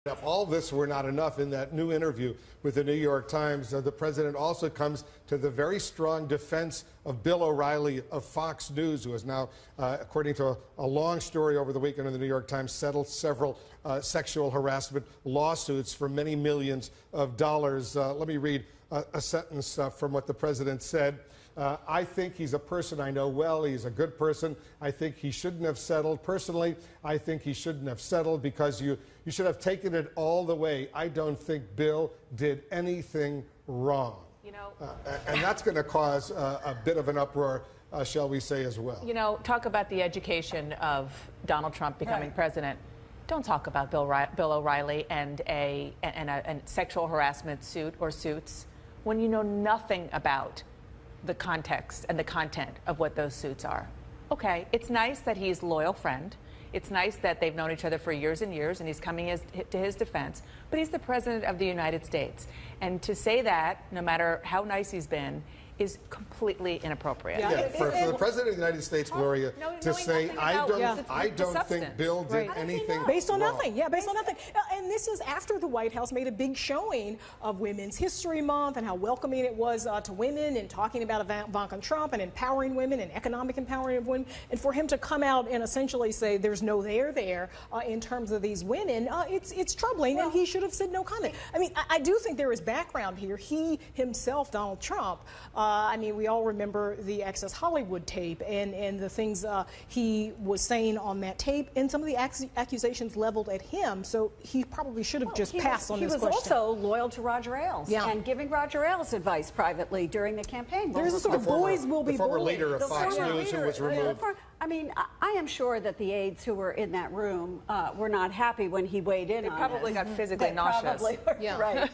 If all this were not enough, in that new interview with the New York Times, the president also comes to the very strong defense of Bill O'Reilly of Fox News, who has now, according to a long story over the weekend in the New York Times, settled several sexual harassment lawsuits for many millions of dollars. Let me read a sentence from what the president said. I think he's a person I know well. He's a good person. I think he shouldn't have settled. Personally, I think he shouldn't have settled because you should have taken it all the way. I don't think Bill did anything wrong. You know, and that's going to cause a bit of an uproar, shall we say, as well. You know, talk about the education of Donald Trump becoming president. Don't talk about Bill O'Reilly and a sexual harassment suit or suits when you know nothing about the context and the content of what those suits are. Okay, it's nice that he's a loyal friend. It's nice that they've known each other for years and years, and he's coming to his defense. But he's the president of the United States. And to say that, no matter how nice he's been, is completely inappropriate. Yeah, for the president of the United States, Gloria, to say, I don't think Bill did anything based on wrong. nothing. Yeah, based on nothing. And this is after the White House made a big showing of Women's History Month and how welcoming it was to women, and talking about Ivanka Trump and empowering women and economic empowering of women. And for him to come out and essentially say there's no there in terms of these women, it's troubling, and he should have said no comment. I mean, I do think there is background here. He himself, Donald Trump, I mean, we all remember the Access Hollywood tape and the things he was saying on that tape, and some of the accusations leveled at him. So he probably should have just passed on this question. He was also loyal to Roger Ailes and giving Roger Ailes advice privately during the campaign. There's a sort of boys will be bullied. The former leader of The Fox News who was removed. I mean, I am sure that the aides who were in that room were not happy when he weighed in on They probably got physically nauseous. Probably, right.